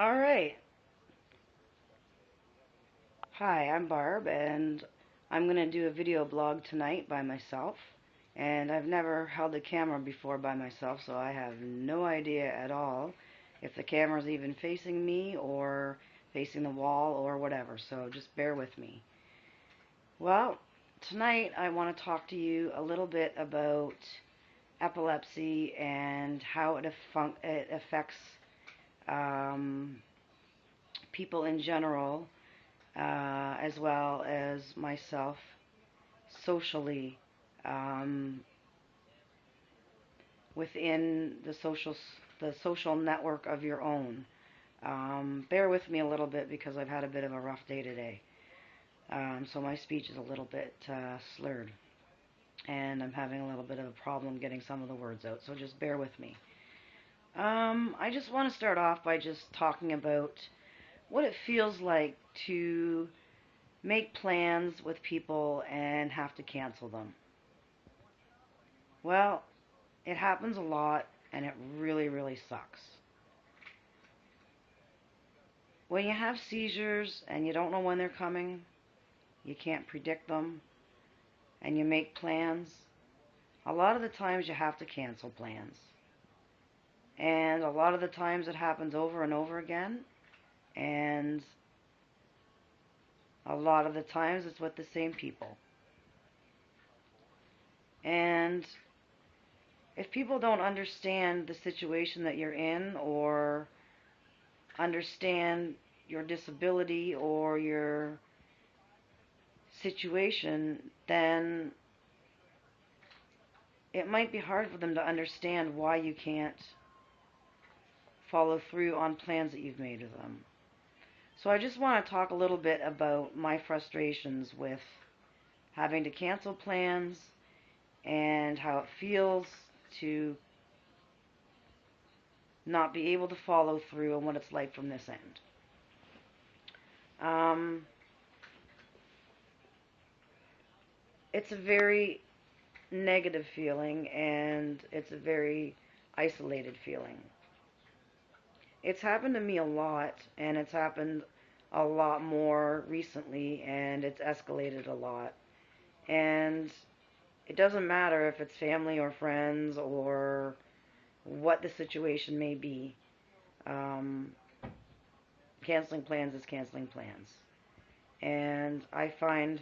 All right. Hi, I'm Barb, and I'm going to do a video blog tonight by myself. And I've never held a camera before by myself, so I have no idea at all if the camera's even facing me or facing the wall or whatever, so just bear with me. Well, tonight I want to talk to you a little bit about epilepsy and how it affects um, people in general, as well as myself socially, um, within the social network of your own. Bear with me a little bit because I've had a bit of a rough day today. So my speech is a little bit slurred, and I'm having a little bit of a problem getting some of the words out. So just bear with me. I just want to start off by just talking about what it feels like to make plans with people and have to cancel them. Well, it happens a lot, and it really, really sucks. When you have seizures and you don't know when they're coming, you can't predict them, and you make plans, a lot of the times you have to cancel plans. And a lot of the times it happens over and over again, and a lot of the times it's with the same people. And if people don't understand the situation that you're in, or understand your disability or your situation, then it might be hard for them to understand why you can't follow through on plans that you've made with them. So I just want to talk a little bit about my frustrations with having to cancel plans and how it feels to not be able to follow through and what it's like from this end. Um, it's a very negative feeling, and it's a very isolated feeling. It's happened to me a lot, and it's happened a lot more recently, and it's escalated a lot. And it doesn't matter if it's family or friends or what the situation may be. Um, Canceling plans is canceling plans. And I find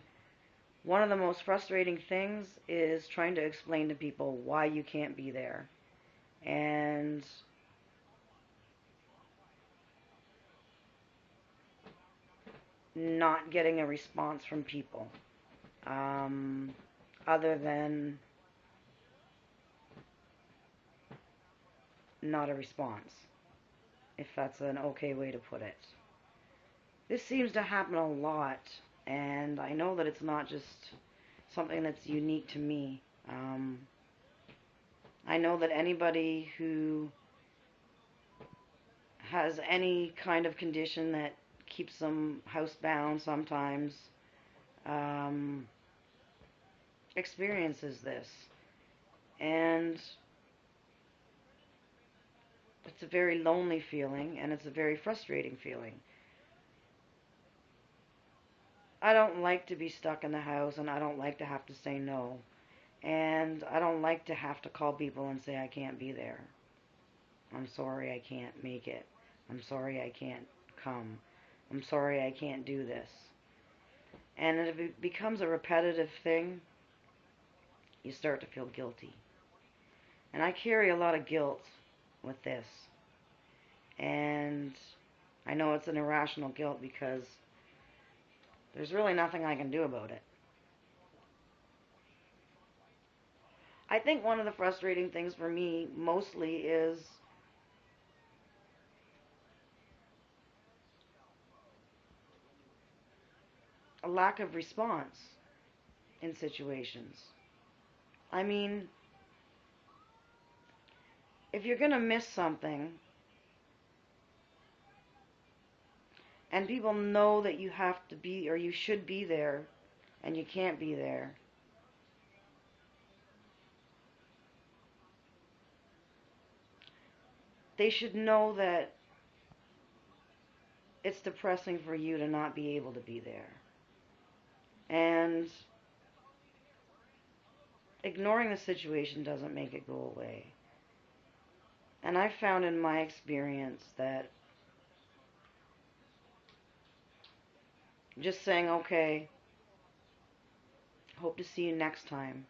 one of the most frustrating things is trying to explain to people why you can't be there. And not getting a response from people, um, other than not a response, if that's an okay way to put it. This seems to happen a lot, and I know that it's not just something that's unique to me. I know that anybody who has any kind of condition that keeps them housebound sometimes um, experiences this. And it's a very lonely feeling, and it's a very frustrating feeling. I don't like to be stuck in the house, and I don't like to have to say no. And I don't like to have to call people and say I can't be there. I'm sorry I can't make it. I'm sorry I can't come. I'm sorry I can't do this. And if it becomes a repetitive thing, you start to feel guilty. And I carry a lot of guilt with this. And I know it's an irrational guilt because there's really nothing I can do about it. I think one of the frustrating things for me mostly is a lack of response in situations. I mean, if you're going to miss something and people know that you have to be or you should be there and you can't be there, they should know that it's depressing for you to not be able to be there. And ignoring the situation doesn't make it go away. And I've found in my experience that just saying, okay, hope to see you next time,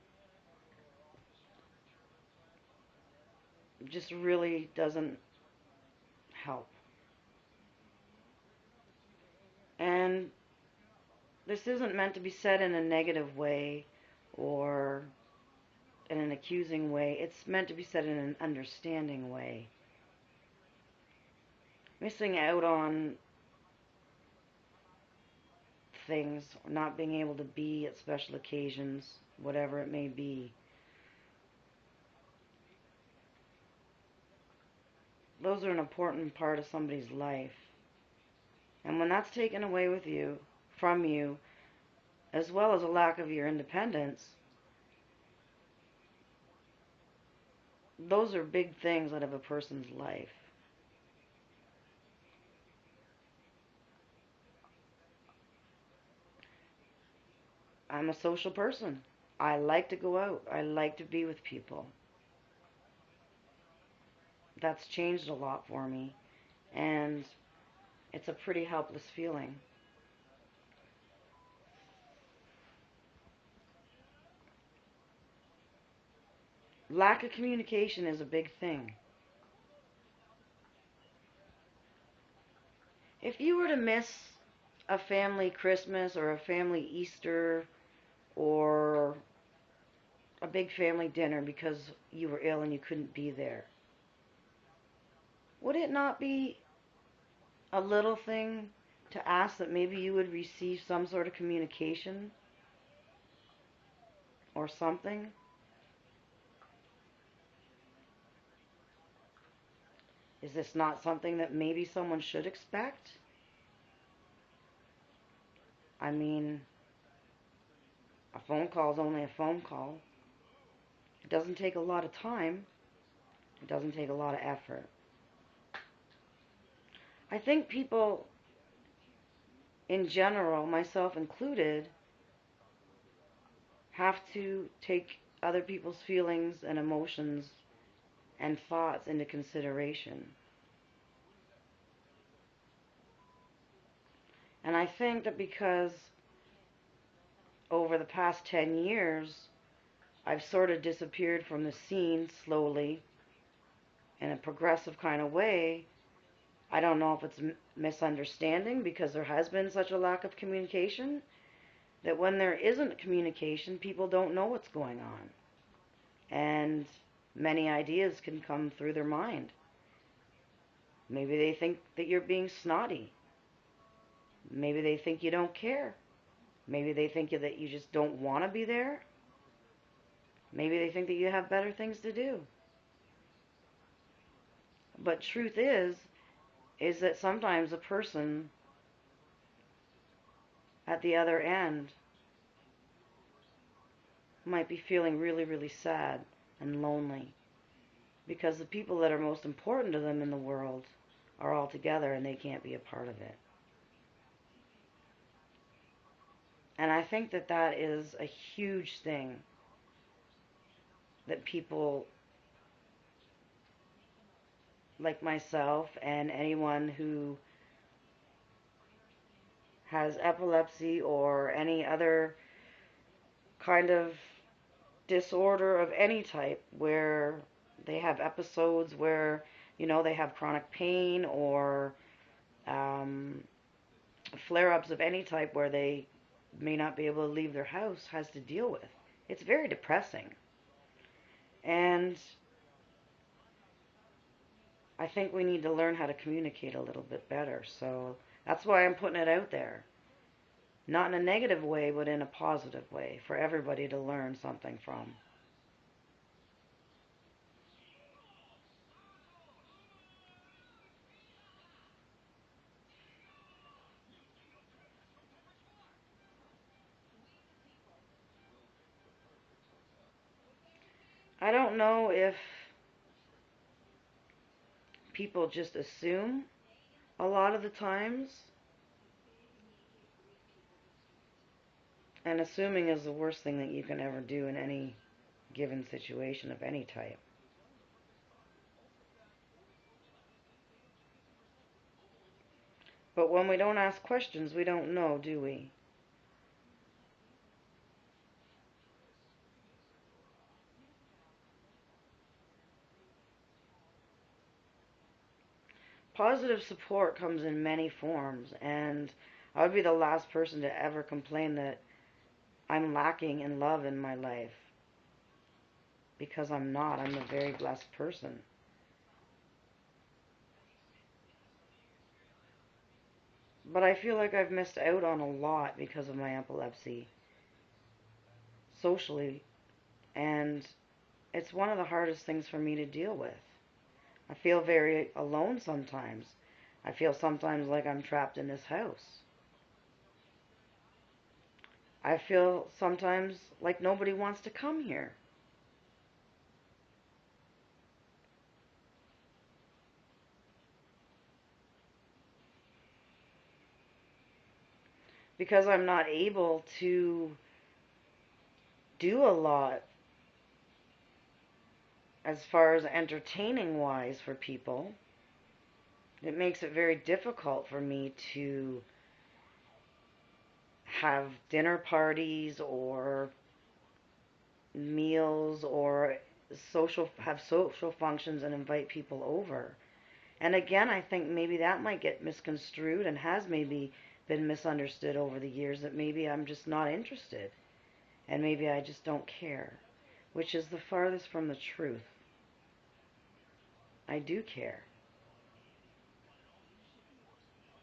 just really doesn't help. And this isn't meant to be said in a negative way or in an accusing way. It's meant to be said in an understanding way. Missing out on things, not being able to be at special occasions, whatever it may be, those are an important part of somebody's life. And when that's taken away with you, from you, as well as a lack of your independence, those are big things out of a person's life. I'm a social person. I like to go out. I like to be with people. That's changed a lot for me, and it's a pretty helpless feeling. Lack of communication is a big thing. If you were to miss a family Christmas or a family Easter or a big family dinner because you were ill and you couldn't be there, would it not be a little thing to ask that maybe you would receive some sort of communication or something? Is this not something that maybe someone should expect? I mean, a phone call is only a phone call. It doesn't take a lot of time. It doesn't take a lot of effort. I think people in general, myself included, have to take other people's feelings and emotions and thoughts into consideration. And I think that because over the past 10 years, I've sort of disappeared from the scene slowly in a progressive kind of way. I don't know if it's misunderstanding because there has been such a lack of communication that when there isn't communication, people don't know what's going on. And many ideas can come through their mind. Maybe they think that you're being snotty. Maybe they think you don't care. Maybe they think that you just don't want to be there. Maybe they think that you have better things to do. But truth is that sometimes a person at the other end might be feeling really, really sad and lonely because the people that are most important to them in the world are all together and they can't be a part of it. And I think that that is a huge thing that people like myself and anyone who has epilepsy or any other kind of disorder of any type where they have episodes where, they have chronic pain or flare-ups of any type where they may not be able to leave their house has to deal with. It's very depressing. And I think we need to learn how to communicate a little bit better. So that's why I'm putting it out there. Not in a negative way, but in a positive way for everybody to learn something from. I don't know if people just assume A lot of the times, and assuming is the worst thing that you can ever do in any given situation of any type. But when we don't ask questions, we don't know, do we? Positive support comes in many forms, and I would be the last person to ever complain that I'm lacking in love in my life, because I'm not. I'm a very blessed person. But I feel like I've missed out on a lot because of my epilepsy, socially, and it's one of the hardest things for me to deal with. I feel very alone sometimes. I feel sometimes like I'm trapped in this house. I feel sometimes like nobody wants to come here. Because I'm not able to do a lot as far as entertaining wise for people. It makes it very difficult for me to have dinner parties or meals or have social functions and invite people over. And again, I think maybe that might get misconstrued and has maybe been misunderstood over the years, that maybe I'm just not interested and maybe I just don't care, which is the farthest from the truth. I do care.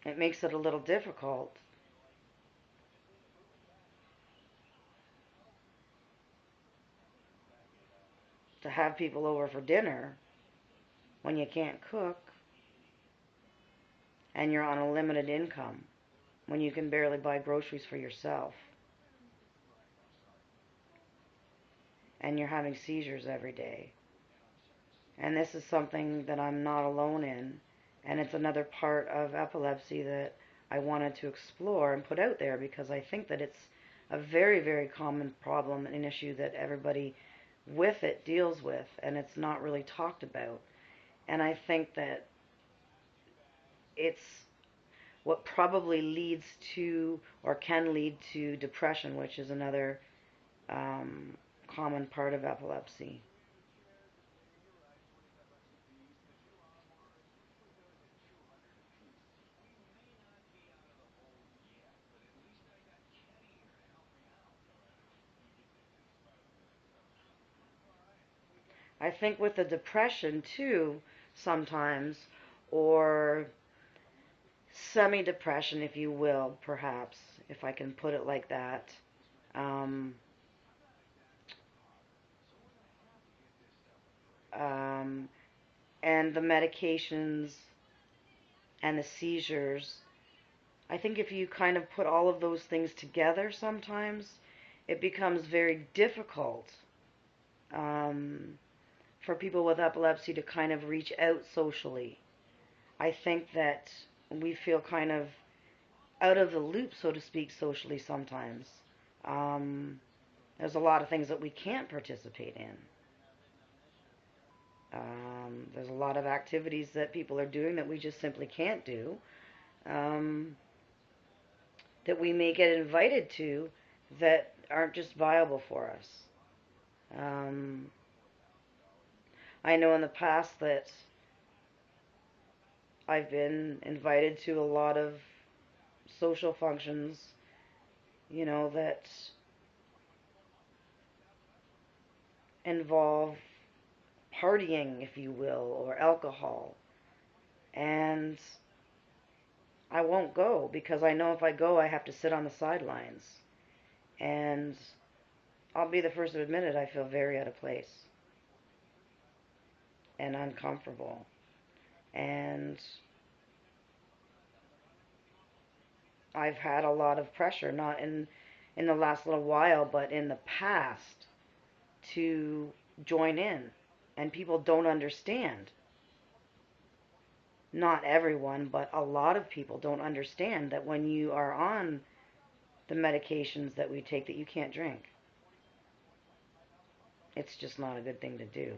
It makes it a little difficult to have people over for dinner when you can't cook and you're on a limited income, when you can barely buy groceries for yourself and you're having seizures every day. And this is something that I'm not alone in, and it's another part of epilepsy that I wanted to explore and put out there, because I think that it's a very, very common problem, an issue that everybody with it deals with, and it's not really talked about. And I think that it's what probably leads to or can lead to depression, which is another common part of epilepsy. I think with the depression too, sometimes, or semi-depression, if you will, perhaps, if I can put it like that. Um, um, and the medications and the seizures. I think if you kind of put all of those things together sometimes, it becomes very difficult um, for people with epilepsy to kind of reach out socially. I think that we feel kind of out of the loop, so to speak, socially sometimes. Um, there's a lot of things that we can't participate in. There's a lot of activities that people are doing that we just simply can't do, um, that we may get invited to, that aren't just viable for us. Um, I know in the past that I've been invited to a lot of social functions, that involve partying, if you will, or alcohol. And I won't go because I know if I go, I have to sit on the sidelines. And I'll be the first to admit it, I feel very out of place and uncomfortable. And I've had a lot of pressure, not in the last little while, but in the past, to join in. And people don't understand. not everyone, but a lot of people don't understand that when you are on the medications that we take, that you can't drink. It's just not a good thing to do.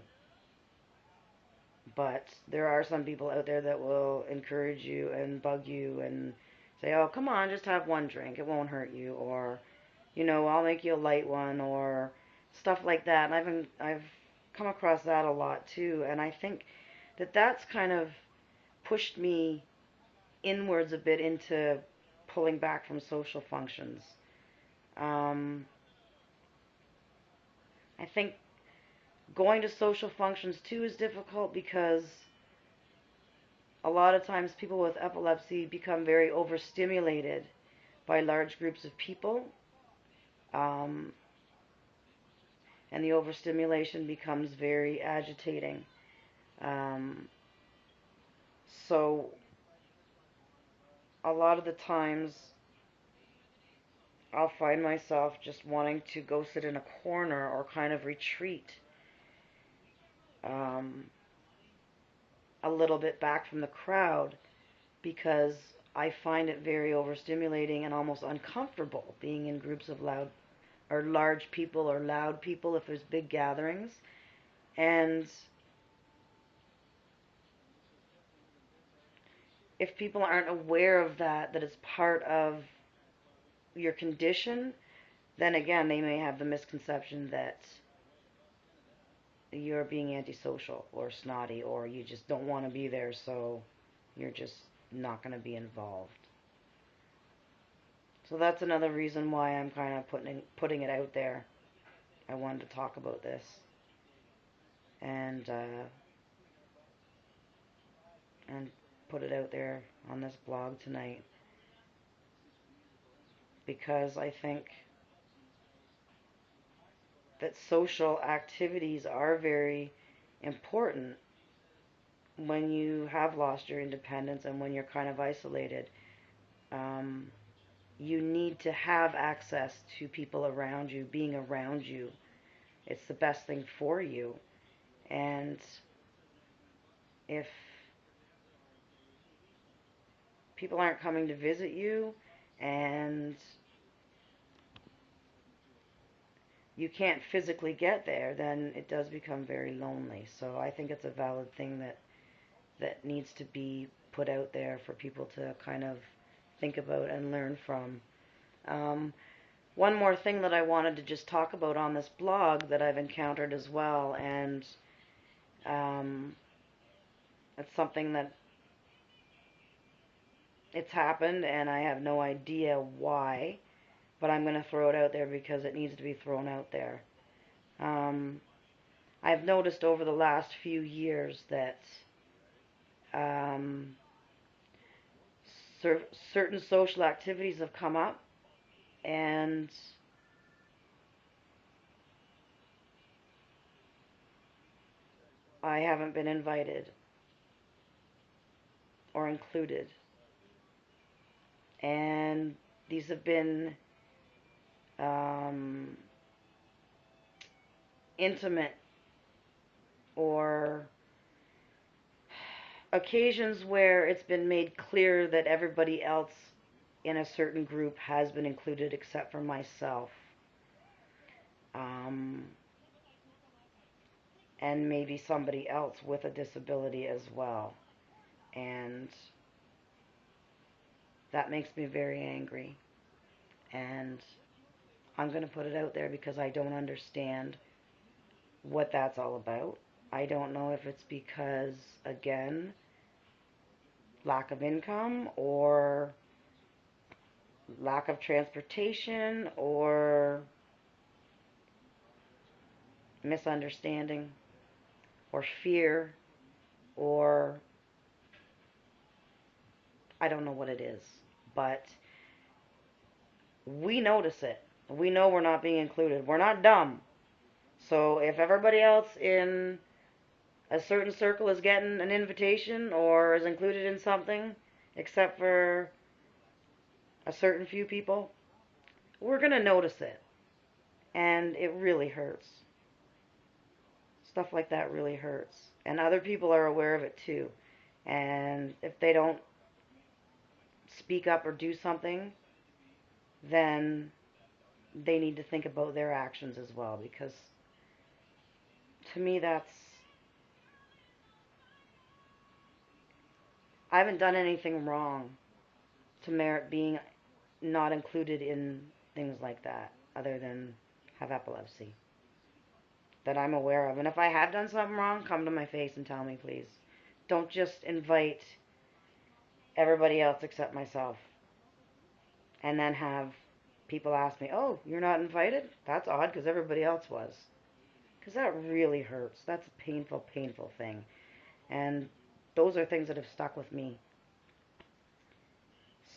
But there are some people out there that will encourage you and bug you and say, "Oh, come on, just have one drink. It won't hurt you," or, "I'll make you a light one," or stuff like that. And I've come across that a lot too, and I think that that's kind of pushed me inwards a bit into pulling back from social functions. Um, I think going to social functions too is difficult because a lot of times people with epilepsy become very overstimulated by large groups of people, um, and the overstimulation becomes very agitating. Um, so a lot of the times I'll find myself just wanting to go sit in a corner or kind of retreat um, a little bit back from the crowd because I find it very overstimulating and almost uncomfortable being in groups of loud or large people or loud people if there's big gatherings. And if people aren't aware of that, that it's part of your condition, then again, they may have the misconception that you're being antisocial or snotty or you just don't want to be there, so you're just not going to be involved. So that's another reason why I'm kind of putting it out there. I wanted to talk about this and and put it out there on this blog tonight because I think that social activities are very important when you have lost your independence and when you're kind of isolated. Um, you need to have access to people around you, being around you. It's the best thing for you. And if people aren't coming to visit you and you can't physically get there, then it does become very lonely. So I think it's a valid thing that needs to be put out there for people to kind of think about and learn from. Um, One more thing that I wanted to just talk about on this blog that I've encountered as well, and um, it's something that it's happened and I have no idea why, but I'm going to throw it out there because it needs to be thrown out there. Um, I've noticed over the last few years that um, certain social activities have come up, and I haven't been invited or included. And these have been um, intimate or occasions where it's been made clear that everybody else in a certain group has been included except for myself. Um, and maybe somebody else with a disability as well. And that makes me very angry. And I'm going to put it out there because I don't understand what that's all about. I don't know if it's because, again, lack of income or lack of transportation or misunderstanding or fear or I don't know what it is. But we notice it. We know we're not being included. We're not dumb. So if everybody else in a certain circle is getting an invitation or is included in something, except for a certain few people, we're going to notice it. And it really hurts. Stuff like that really hurts. And other people are aware of it too. And if they don't speak up or do something, then they need to think about their actions as well, because to me I haven't done anything wrong to merit being not included in things like that, other than have epilepsy that I'm aware of. And if I have done something wrong, come to my face and tell me, please. Don't just invite everybody else except myself and then have people ask me, oh, you're not invited? That's odd, because everybody else was. Because that really hurts. That's a painful, painful thing. And those are things that have stuck with me.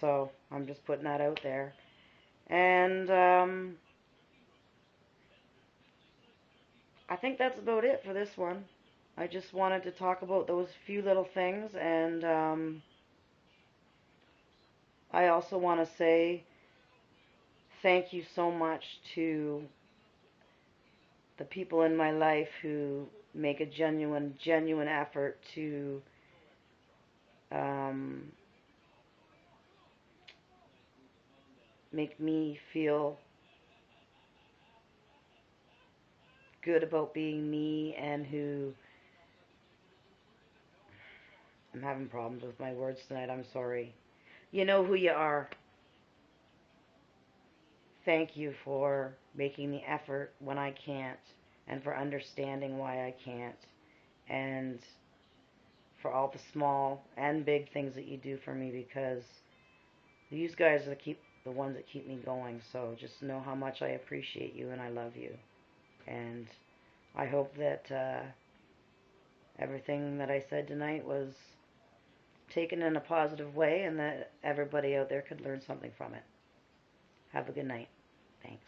So I'm just putting that out there. And I think that's about it for this one. I just wanted to talk about those few little things. And I also want to say thank you so much to the people in my life who make a genuine effort to um, make me feel good about being me, and who, I'm having problems with my words tonight, I'm sorry. You know who you are. Thank you for making the effort when I can't, and for understanding why I can't, and for all the small and big things that you do for me, because these guys are the ones that keep me going. So just know how much I appreciate you and I love you. And I hope that everything that I said tonight was taken in a positive way, and that everybody out there could learn something from it. Have a good night. Thanks.